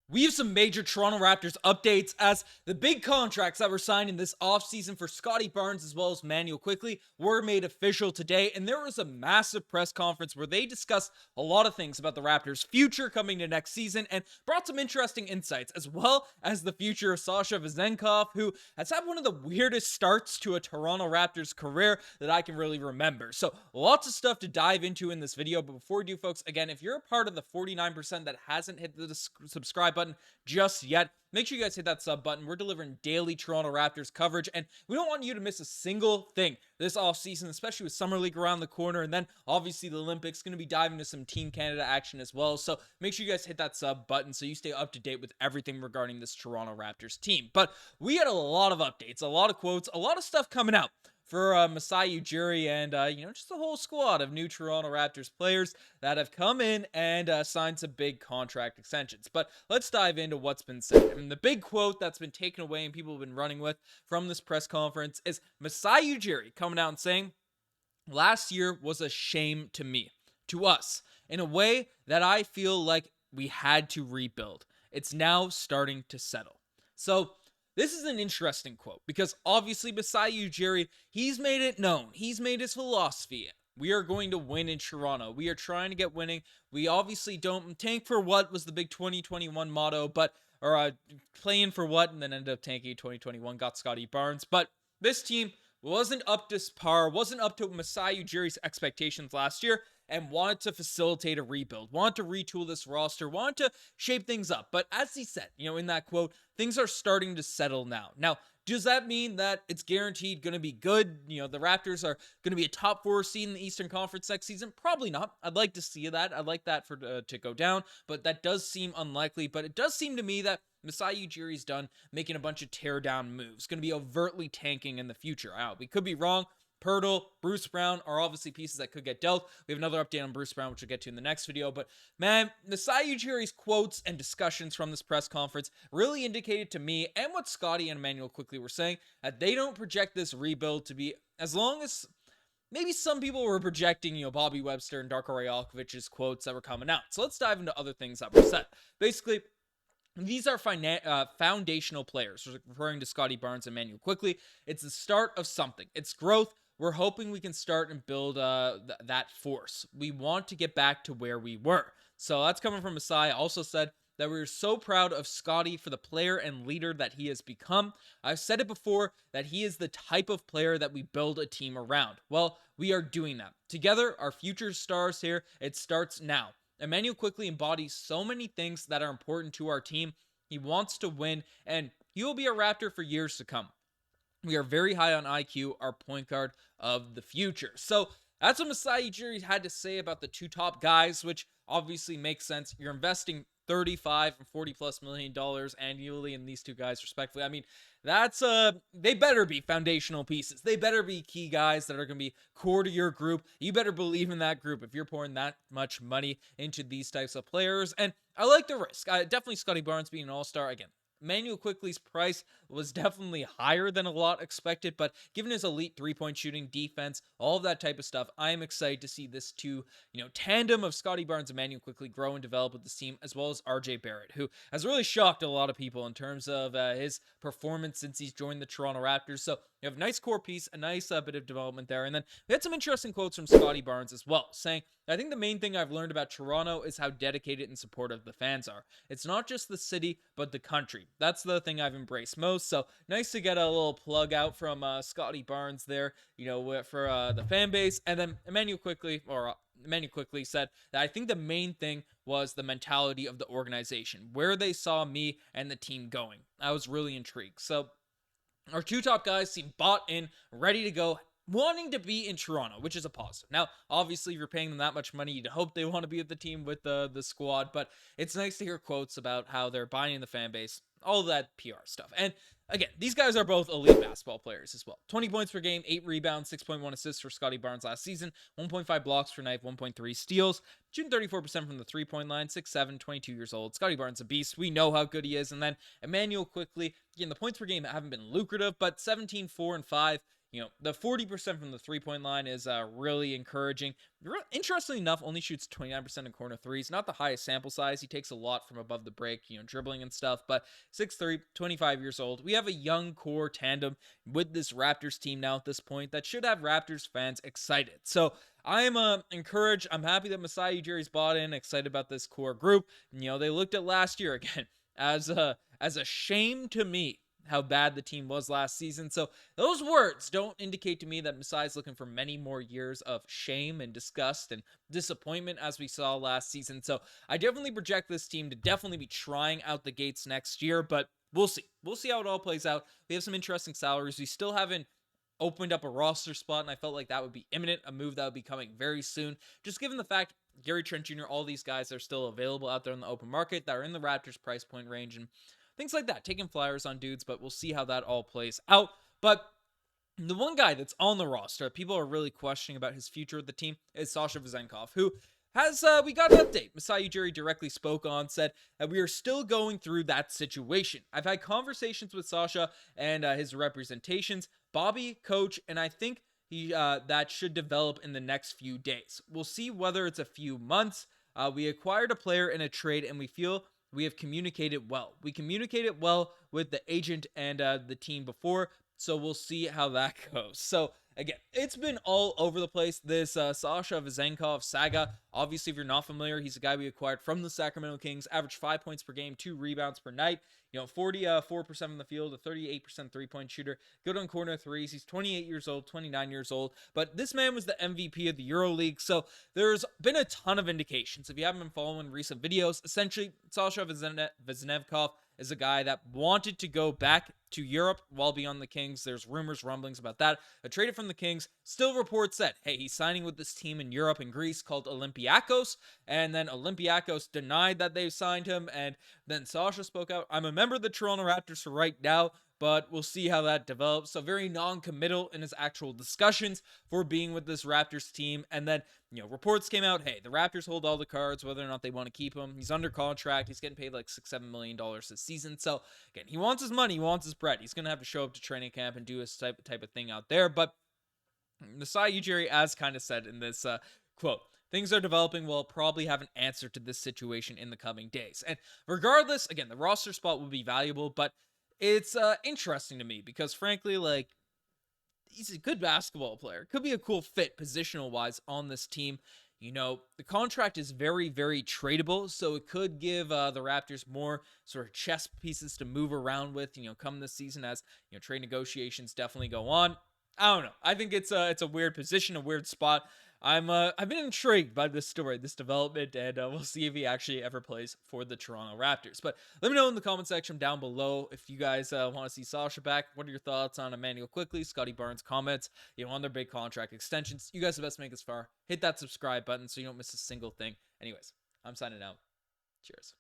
We have some major Toronto Raptors updates as the big contracts that were signed in this offseason for Scottie Barnes as well as Immanuel Quickley were made official today, and there was a massive press conference where they discussed a lot of things about the Raptors' future coming to next season and brought some interesting insights, as well as the future of Sasha Vezenkov, who has had one of the weirdest starts to a Toronto Raptors career that I can really remember. So lots of stuff to dive into in this video, but before we do, folks, again, if you're a part of the 49% that hasn't hit the subscribe button just yet, make sure you guys hit that sub button. We're delivering daily Toronto Raptors coverage, and we don't want you to miss a single thing this offseason, especially with Summer League around the corner, and then obviously the Olympics. Going to be diving into some Team Canada action as well, so make sure you guys hit that sub button so you stay up to date with everything regarding this Toronto Raptors team. But we had a lot of updates, a lot of quotes, a lot of stuff coming out for Masai Ujiri and, just a whole squad of new Toronto Raptors players that have come in and signed some big contract extensions. But let's dive into what's been said. I mean, the big quote that's been taken away and people have been running with from this press conference is Masai Ujiri coming out and saying, "Last year was a shame to me, to us, in a way that I feel like we had to rebuild. It's now starting to settle." So this is an interesting quote because obviously Masai Ujiri, he's made it known. He's made his philosophy. We are going to win in Toronto. We are trying to get winning. We obviously don't tank for what was the big 2021 motto, but playing for what, and then ended up tanking 2021, got Scottie Barnes. But this team wasn't up to par, wasn't up to Masai Ujiri's expectations last year, and wanted to facilitate a rebuild, wanted to retool this roster, wanted to shape things up. But as he said, in that quote, things are starting to settle now. Now, does that mean that it's guaranteed going to be good? The Raptors are going to be a top 4 seed in the Eastern Conference next season? Probably not. I'd like to see that. I'd like that to go down, but that does seem unlikely. But it does seem to me that Masai Ujiri's done making a bunch of tear-down moves, going to be overtly tanking in the future. We could be wrong. Poeltl, Bruce Brown are obviously pieces that could get dealt. We have another update on Bruce Brown, which we'll get to in the next video. But man, Masai Ujiri's quotes and discussions from this press conference really indicated to me, and what Scottie and Immanuel Quickley were saying, that they don't project this rebuild to be as long as maybe some people were projecting, Bobby Webster and Darko Rajakovic's quotes that were coming out. So let's dive into other things that were said. Basically, these are foundational players, referring to Scottie Barnes and Immanuel Quickley. It's the start of something. It's growth. We're hoping we can start and build that force. We want to get back to where we were. So that's coming from Masai. Also said that we were so proud of Scottie for the player and leader that he has become. I've said it before that he is the type of player that we build a team around. Well, we are doing that. Together, our future stars here, it starts now. Immanuel Quickley embodies so many things that are important to our team. He wants to win, and he will be a Raptor for years to come. We are very high on IQ, our point guard of the future. So that's what Masai Ujiri had to say about the two top guys, which obviously makes sense. You're investing $35 and $40+ million annually in these two guys, respectively. I mean, that's they better be foundational pieces. They better be key guys that are going to be core to your group. You better believe in that group if you're pouring that much money into these types of players. And I like the risk. Definitely Scottie Barnes being an all-star again. Immanuel Quickley's price was definitely higher than a lot expected, but given his elite three-point shooting, defense, all of that type of stuff, I am excited to see this tandem of Scottie Barnes and Immanuel Quickley grow and develop with this team, as well as RJ Barrett, who has really shocked a lot of people in terms of his performance since he's joined the Toronto Raptors. So you have a nice core piece, a nice bit of development there. And then we had some interesting quotes from Scottie Barnes as well, saying, "I think the main thing I've learned about Toronto is how dedicated and supportive the fans are. It's not just the city, but the country. That's the thing I've embraced most." So nice to get a little plug out from Scottie Barnes there, for the fan base. And then Immanuel Quickley said that I think the main thing was the mentality of the organization, where they saw me and the team going. I was really intrigued. So our two top guys seem bought in, ready to go, wanting to be in Toronto, which is a positive. Now, obviously, if you're paying them that much money, you'd hope they want to be with the team with the squad, but it's nice to hear quotes about how they're buying the fan base, all that PR stuff. And again, these guys are both elite basketball players as well. 20 points per game, 8 rebounds, 6.1 assists for Scottie Barnes last season, 1.5 blocks per night, 1.3 steals, shooting 34% from the three-point line, 6'7", 22 years old. Scottie Barnes a beast. We know how good he is. And then Immanuel Quickley, again, the points per game haven't been lucrative, but 17, 4, and 5 the 40% from the three-point line is really encouraging. Interestingly enough, only shoots 29% in corner threes. Not the highest sample size. He takes a lot from above the break, dribbling and stuff. But 6'3", 25 years old. We have a young core tandem with this Raptors team now at this point that should have Raptors fans excited. So I am encouraged. I'm happy that Masai Ujiri's bought in. Excited about this core group. They looked at last year again as a shame to me how bad the team was last season. So those words don't indicate to me that Masai's looking for many more years of shame and disgust and disappointment as we saw last season. So I definitely project this team to definitely be trying out the gates next year, but we'll see. We'll see how it all plays out. We have some interesting salaries. We still haven't opened up a roster spot, and I felt like that would be imminent, a move that would be coming very soon. Just given the fact Gary Trent Jr., all these guys are still available out there in the open market that are in the Raptors price point range and things like that, taking flyers on dudes, but we'll see how that all plays out. But the one guy that's on the roster, people are really questioning about his future with the team, is Sasha Vezenkov, who has, we got an update. Masai Ujiri directly spoke on, said that we are still going through that situation. I've had conversations with Sasha and his representations, Bobby, coach, and I think that should develop in the next few days. We'll see whether it's a few months. We acquired a player in a trade, and we feel we have communicated well. We communicated well with the agent and the team before, so we'll see how that goes. So again, it's been all over the place, this Sasha Vezenkov saga. Obviously, if you're not familiar, he's a guy we acquired from the Sacramento Kings, averaged 5 points per game, 2 rebounds per night, 44% from the field, a 38% three-point shooter, good on corner threes. He's 28 years old, 29 years old, but this man was the MVP of the EuroLeague, so there's been a ton of indications. If you haven't been following recent videos, essentially, Sasha Vezenkov is a guy that wanted to go back to Europe while being on the Kings. There's rumors, rumblings about that. A traded from the Kings. Still reports that, hey, he's signing with this team in Europe and Greece called Olympiacos. And then Olympiacos denied that they signed him. And then Sasha spoke out. I'm a member of the Toronto Raptors for right now, but we'll see how that develops. So very non-committal in his actual discussions for being with this Raptors team. And then, reports came out, hey, the Raptors hold all the cards, whether or not they want to keep him. He's under contract. He's getting paid like $6-7 million this season. So again, he wants his money. He wants his bread. He's going to have to show up to training camp and do his type of thing out there. But Masai Ujiri, as kind of said in this quote, things are developing. We'll probably have an answer to this situation in the coming days. And regardless, again, the roster spot will be valuable, but it's interesting to me because frankly, like, he's a good basketball player. Could be a cool fit positional wise on this team. The contract is very, very tradable, so it could give the Raptors more sort of chess pieces to move around with, come this season as, trade negotiations definitely go on. I don't know. I think it's a weird position, a weird spot. I've been intrigued by this story, this development, and we'll see if he actually ever plays for the Toronto Raptors. But let me know in the comment section down below if you guys want to see Sasha back. What are your thoughts on Immanuel Quickley, Scottie Barnes comments, on their big contract extensions? You guys are the best to make this far. Hit that subscribe button so you don't miss a single thing. Anyways, I'm signing out. Cheers.